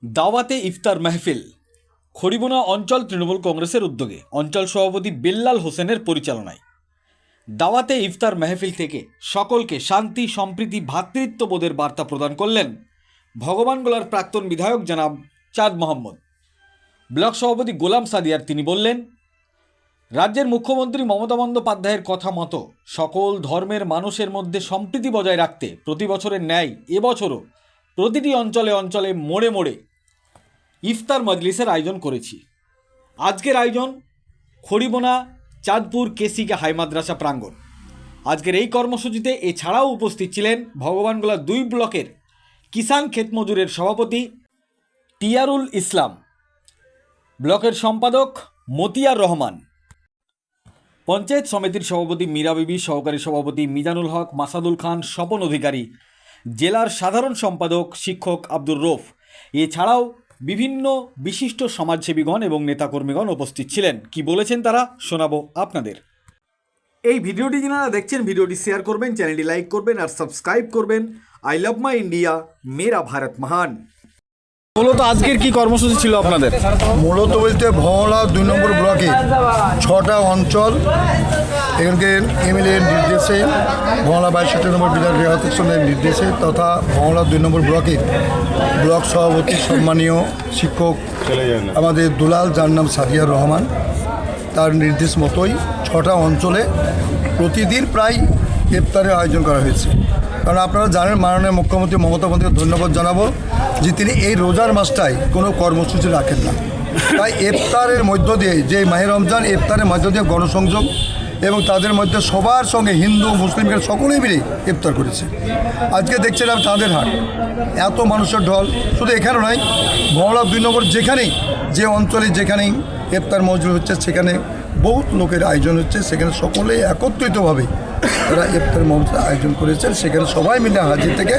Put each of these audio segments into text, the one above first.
দাওয়াতে ইফতার মাহফিল খড়িবোনা অঞ্চল তৃণমূল কংগ্রেসের উদ্যোগে অঞ্চল সভাপতি বেল্লাল হোসেনের পরিচালনায় দাওয়াতে ইফতার মাহফিল থেকে সকলকে শান্তি সম্প্রীতি ভ্রাতৃত্ববোধের বার্তা প্রদান করলেন ভগবানগোলার প্রাক্তন বিধায়ক জনাব চাঁদ মোহাম্মদ। ব্লক সভাপতি গোলাম সাদিয়ার তিনি বললেন, রাজ্যের মুখ্যমন্ত্রী মমতা বন্দ্যোপাধ্যায়ের কথা মতো সকল ধর্মের মানুষের মধ্যে সম্প্রীতি বজায় রাখতে প্রতি বছরের ন্যায় এবছরও প্রতিটি অঞ্চলে অঞ্চলে মোড়ে মোড়ে ইফতার মজলিসের আয়োজন করেছি। আজকের আয়োজন খড়িবোনা চাঁদপুর কেসিকে হাই মাদ্রাসা প্রাঙ্গণ। আজকের এই কর্মসূচিতে এছাড়াও উপস্থিত ছিলেন ভগবানগোলা 2 ব্লকের কিষাণ ক্ষেত মজুরের সভাপতি টিয়ারুল ইসলাম, ব্লকের সম্পাদক মতিয়ার রহমান, পঞ্চায়েত সমিতির সভাপতি মীরা বিবি, সহকারী সভাপতি মিজানুল হক, মাসাদুল খান, স্বপন অধিকারী, জেলার সাধারণ সম্পাদক শিক্ষক আব্দুর রৌফ, এছাড়াও বিভিন্ন বিশিষ্ট সমাজসেবীগণ এবং নেতাকর্মীগণ উপস্থিত ছিলেন। কি বলেছেন তারা শোনাবো আপনাদের। এই ভিডিওটি যারা দেখছেন ভিডিওটি শেয়ার করবেন, চ্যানেলটি লাইক করবেন আর সাবস্ক্রাইব করবেন। আই লাভ মাই ইন্ডিয়া, মেরা ভারত মহান। মূলত আজকের কি কর্মসূচি ছিল আপনাদের? মূলত বলতে ভগলা 2 নম্বর ব্লকে 6টা অঞ্চল এখানকে এমএলএর নির্দেশে, ভগলা 62 নম্বর বিধায়ক রেহাত হোসেনের নির্দেশে তথা ভগলা 2 নম্বর ব্লকের ব্লক সভাপতি সম্মানীয় শিক্ষক আমাদের দুলাল, যার নাম সাদিয়ার রহমান, তার নির্দেশ মতোই 6টা অঞ্চলে প্রতিদিন প্রায় ইফতারের আয়োজন করা হয়েছে। কারণ আপনারা জানেন মাননীয় মুখ্যমন্ত্রী মমতা বন্দ্যোপাধ্যায়কে ধন্যবাদ জানাবো যে তিনি এই রোজার মাসটায় কোনো কর্মসূচি রাখেন না। তাই ইফতারের মধ্য দিয়ে, যে মাহে রমজান, ইফতারের মধ্য দিয়ে গণসংযোগ এবং তাদের মধ্যে সবার সঙ্গে হিন্দু মুসলিমকে সকলেই মিলে ইফতার করেছে। আজকে দেখছিলাম তাদের হাট, এত মানুষের ঢল, শুধু এখানে নয়, ভগলা 2 নম্বর যেখানেই, যে অঞ্চলে যেখানেই ইফতার মজলিস হচ্ছে সেখানে বহুত লোকের আয়োজন হচ্ছে, সেখানে সকলেই একত্রিতভাবে তারা ইফতার মজলিস আয়োজন করেছেন। সেখানে সবাই মিলে হাজির থেকে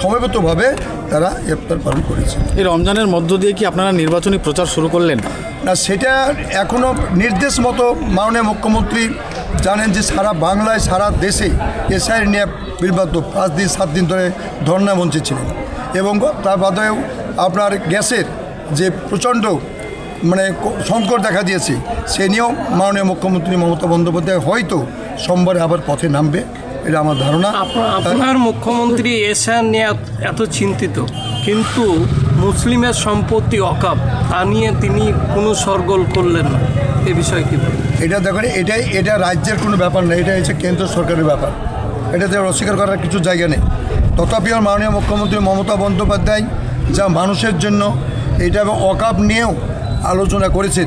সমবেতভাবে তারা ইফতার পালন করেছে। এই রমজানের মধ্য দিয়ে কি আপনারা নির্বাচনী প্রচার শুরু করলেন? না, সেটা এখনও নির্দেশ মতো মাননীয় মুখ্যমন্ত্রী জানেন যে সারা বাংলায়, সারা দেশে এসআইআর নিয়ে বিলবাদ্য 5 দিন 7 দিন ধরে ধর্ণা মঞ্চে ছিলেন এবং তার বাদেও আপনার গ্যাসের যে প্রচণ্ড সংকট দেখা দিয়েছে, সে নিয়েও মাননীয় মুখ্যমন্ত্রী মমতা বন্দ্যোপাধ্যায় হয়তো সোমবারে আবার পথে নামবে, এটা আমার ধারণা। আপনার মুখ্যমন্ত্রী এসআইআর নিয়ে এত চিন্তিত, কিন্তু মুসলিমের সম্পত্তি অকাপ, তা নিয়ে তিনি কোনো সরগোল করলেন না, এ বিষয়ে কী বলবেন? এটা দেখুন, এটা রাজ্যের কোনো ব্যাপার না, এটা হচ্ছে কেন্দ্র সরকারের ব্যাপার, এটাতে অস্বীকার করার কিছু জায়গা নেই। তথাপিও মাননীয় মুখ্যমন্ত্রী মমতা বন্দ্যোপাধ্যায় যা মানুষের জন্য এটা অকাপ নিয়েও আলোচনা করেছে,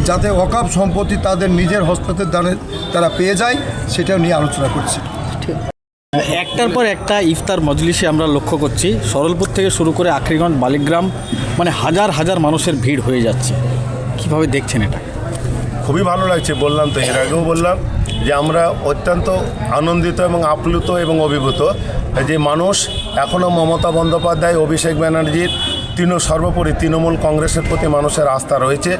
যাতে অকাপ সম্পত্তি তাদের নিজের হস্তান্তর দানে তারা পেয়ে যায়, সেটাও নিয়ে আলোচনা করছে। একটার পর একটা ইফতার মজলিসে আমরা লক্ষ্য করছি, সরলপুর থেকে শুরু করে আখরিগঞ্জ, বালিগ্রাম, হাজার হাজার মানুষের ভিড় হয়ে যাচ্ছে। কিভাবে দেখছেন এটা? খুবই ভালো লাগছে। বললাম তো, এর আগেও বললাম যে আমরা অত্যন্ত আনন্দিত এবং আপ্লুত এবং অভিভূত যে মানুষ এখনও মমতা বন্দ্যোপাধ্যায়, অভিষেক ব্যানার্জির সর্বোপরি তৃণমূল কংগ্রেসের প্রতি মানুষের আস্থা রয়েছে।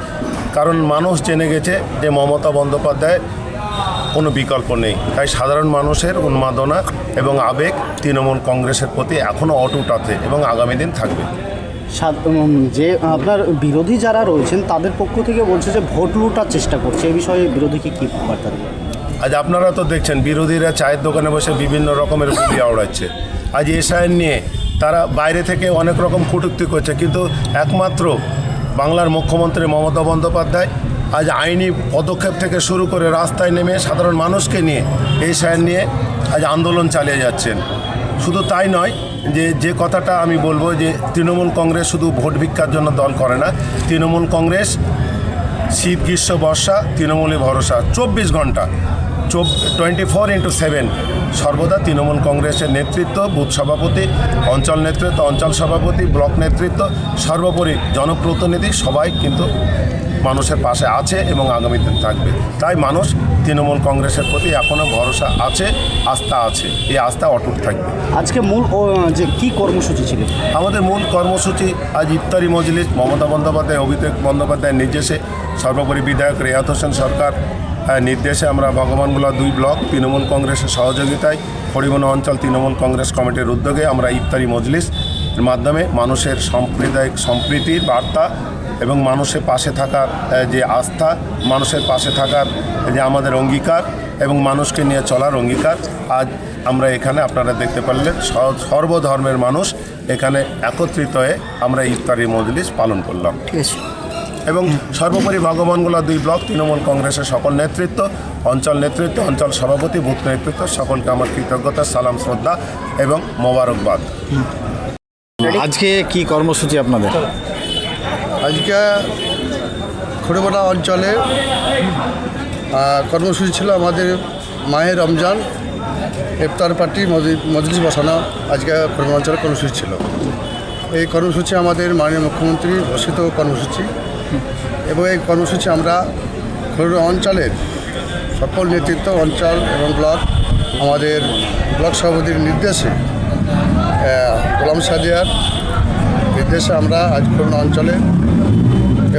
কারণ মানুষ জেনে গেছে যে মমতা বন্দ্যোপাধ্যায়ের কোনো বিকল্প নেই। তাই সাধারণ মানুষের উন্মাদনা এবং আবেগ তৃণমূল কংগ্রেসের প্রতি এখনও অটুট আছে এবং আগামী দিন থাকবে। যে আপনার বিরোধী যারা রয়েছেন তাদের পক্ষ থেকে বলছে যে ভোট লুটার চেষ্টা করছে, এই বিষয়ে বিরোধীকে কী বার্তা দেবেন? আজ আপনারা তো দেখছেন বিরোধীরা চায়ের দোকানে বসে বিভিন্ন রকমের বুলি আওড়াচ্ছে। আজ এসআইআর নিয়ে তারা বাইরে থেকে অনেক রকম কটূক্তি করছে, কিন্তু একমাত্র বাংলার মুখ্যমন্ত্রী মমতা বন্দ্যোপাধ্যায় আজ আইনি পদক্ষেপ থেকে শুরু করে রাস্তায় নেমে সাধারণ মানুষকে নিয়ে এসআইআর নিয়ে আজ আন্দোলন চালিয়ে যাচ্ছেন। শুধু তাই নয়, যে কথাটা আমি বলবো যে তৃণমূল কংগ্রেস শুধু ভোট ভিক্ষার জন্য দল করে না, তৃণমূল কংগ্রেস শীত গ্রীষ্ম বর্ষা তৃণমূলে ভরসা, 24 ঘন্টা 24x7 সর্বদা তৃণমূল কংগ্রেসের নেতৃত্ব, বুথ সভাপতি, অঞ্চল নেতৃত্ব, অঞ্চল সভাপতি, ব্লক নেতৃত্ব, সর্বোপরি জনপ্রতিনিধি সবাই কিন্তু মানুষের পাশে আছে এবং আগামী দিন থাকবে। তাই মানুষ তৃণমূল কংগ্রেসের প্রতি এখনও ভরসা আছে, আস্থা আছে, এই আস্থা অটুট থাকবে। আজকে মূল যে কী কর্মসূচি ছিল? আমাদের মূল কর্মসূচি আজ ইফতারি মজলিস, মমতা বন্দ্যোপাধ্যায়, অভিষেক বন্দ্যোপাধ্যায়ের নির্দেশে, সর্বোপরি বিধায়ক রেহাত হোসেন সরকার নির্দেশে আমরা ভগবানগোলা 2 ব্লক তৃণমূল কংগ্রেসের সহযোগিতায় খড়িবোনা অঞ্চল তৃণমূল কংগ্রেস কমিটির উদ্যোগে আমরা ইফতারি মজলিস মাধ্যমে মানুষের সাম্প্রদায়িক সম্প্রীতির বার্তা এবং মানুষের পাশে থাকার যে আস্থা, মানুষের পাশে থাকার যে আমাদের অঙ্গীকার এবং মানুষকে নিয়ে চলার অঙ্গীকার, আজ আমরা এখানে আপনারা দেখতে পারলেন সর্বধর্মের মানুষ এখানে একত্রিত হয়ে আমরা ইফতারি মজলিস পালন করলাম। ঠিক আছে। এবং সর্বোপরি ভগবানগোলা 2 ব্লক তৃণমূল কংগ্রেসের সকল নেতৃত্ব, অঞ্চল নেতৃত্ব, অঞ্চল সভাপতি, বুথ নেতৃত্ব সকলকে আমার কৃতজ্ঞতা, সালাম, শ্রদ্ধা এবং মোবারকবাদ। আজকে কি কর্মসূচি আপনাদের? আজকে খড়িবাড়া অঞ্চলে কর্মসূচি ছিল আমাদের মাহে রমজান ইফতার পার্টি মজলিস বসানো। আজকে খড়িবাড়া অঞ্চলে কর্মসূচি ছিল। এই কর্মসূচি আমাদের মাননীয় মুখ্যমন্ত্রী ঘোষিত কর্মসূচি এবং এই কর্মসূচি আমরা খড়িবাড়া অঞ্চলের সকল নেতৃত্ব, অঞ্চল এবং ব্লক, আমাদের ব্লক সভাপতির নির্দেশে, গোলাম সাদিয়ার নির্দেশে আমরা আজ খড়িবাড়া অঞ্চলে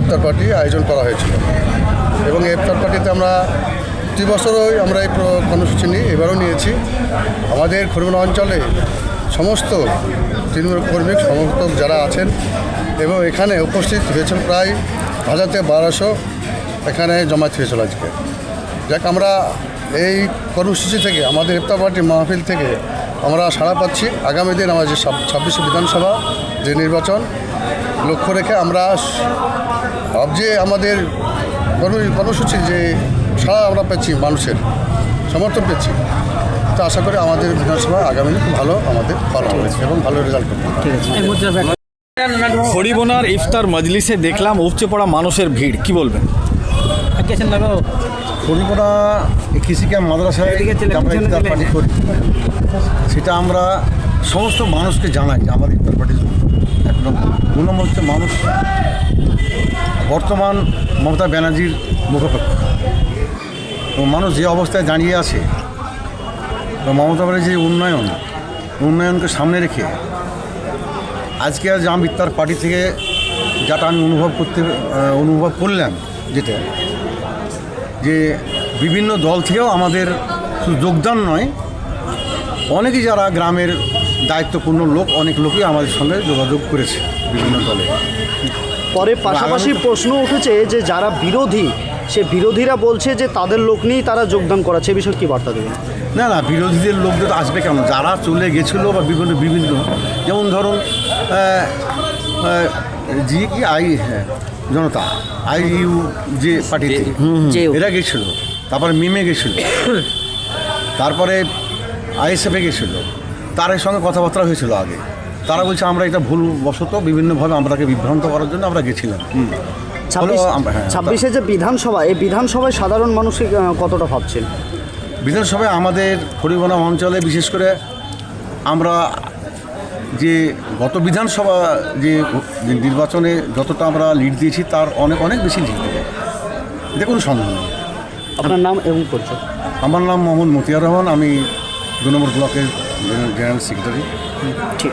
ইফতার পার্টি আয়োজন করা হয়েছিল। এবং এই ইফতার পার্টিতে আমরা প্রতি বছরই আমরা এই কর্মসূচি নিই, এবারও নিয়েছি। আমাদের খড়িবাড়া অঞ্চলে সমস্ত তৃণমূল কর্মী সমর্থক যারা আছেন এবং এখানে উপস্থিত হয়েছেন প্রায় 1000 থেকে 1200 এখানে জমায়েত হয়েছিল আজকে। যাক, আমরা এই কর্মসূচি থেকে, আমাদের ইফতার পার্টি মাহফিল থেকে আমরা সাড়া পাচ্ছি। আগামী দিন আমাদের যে 26 বিধানসভা যে নির্বাচন লক্ষ্য রেখে আমরা যে আমাদের কর্মসূচি যে সাড়া আমরা পেয়েছি, মানুষের সমর্থন পেয়েছি, তো আশা করি আমাদের বিধানসভা আগামী দিন খুব ভালো আমাদের ফল হবে এবং ভালো রেজাল্ট করবে। খড়িবোনার ইফতার মজলিসে দেখলাম উপচে পড়া মানুষের ভিড়, কি বলবেন? খড়িপাড়া কৃষিকা মাদ্রাসায় আমরা ইফতার পার্টি করি, সেটা আমরা সমস্ত মানুষকে জানাই যে আমাদের ইফতার পার্টি এক নম্বর। 2 নম্বর হচ্ছে মানুষ বর্তমান মমতা ব্যানার্জির মুখপাত্র এবং মানুষ যে অবস্থায় দাঁড়িয়ে আছে, মমতা ব্যানার্জির উন্নয়নকে সামনে রেখে আজকে আজ আমি ইফতার পার্টি থেকে যেটা আমি অনুভব করলাম, যেটা যে বিভিন্ন দল থেকেও আমাদের শুধু যোগদান নয়, অনেকেই যারা গ্রামের দায়িত্বপূর্ণ লোক, অনেক লোকই আমাদের সঙ্গে যোগাযোগ করেছে বিভিন্ন দলে। পরে পাশাপাশি প্রশ্ন উঠেছে যে যারা বিরোধী, সে বিরোধীরা বলছে যে তাদের লোক নিয়েই তারা যোগদান করাচ্ছে, এ বিষয়ে কী বার্তা দেবেন? না, বিরোধীদের লোকদের আসবে কেন? যারা চলে গেছিলো বা বিভিন্ন যেমন ধরুন জনতা IU যে পার্টিতে এরা গেছিল, তারপরে মিমে গেছিল, তারপরে ISF-এ গেছিল, তার সঙ্গে কথাবার্তা হয়েছিল আগে। তারা বলছে আমরা এটা ভুলবশত বিভিন্নভাবে আমরাকে বিভ্রান্ত করার জন্য আমরা গেছিলাম। 26-এ যে বিধানসভা, এই বিধানসভায় সাধারণ মানুষকে কতটা ভাবছেন? বিধানসভায় আমাদের খড়িবাড়া অঞ্চলে বিশেষ করে আমরা যে গত বিধানসভা যে নির্বাচনে যতটা আমরা লিড দিয়েছি তার অনেক বেশি লিড দেবো, এটা কোনো সন্দেহ নেই। আপনার নাম এবং পরিচয়? আমার নাম মোহাম্মদ মতিয়ার রহমান, আমি 2 নম্বর ব্লকের জেনারেল সেক্রেটারি। ঠিক।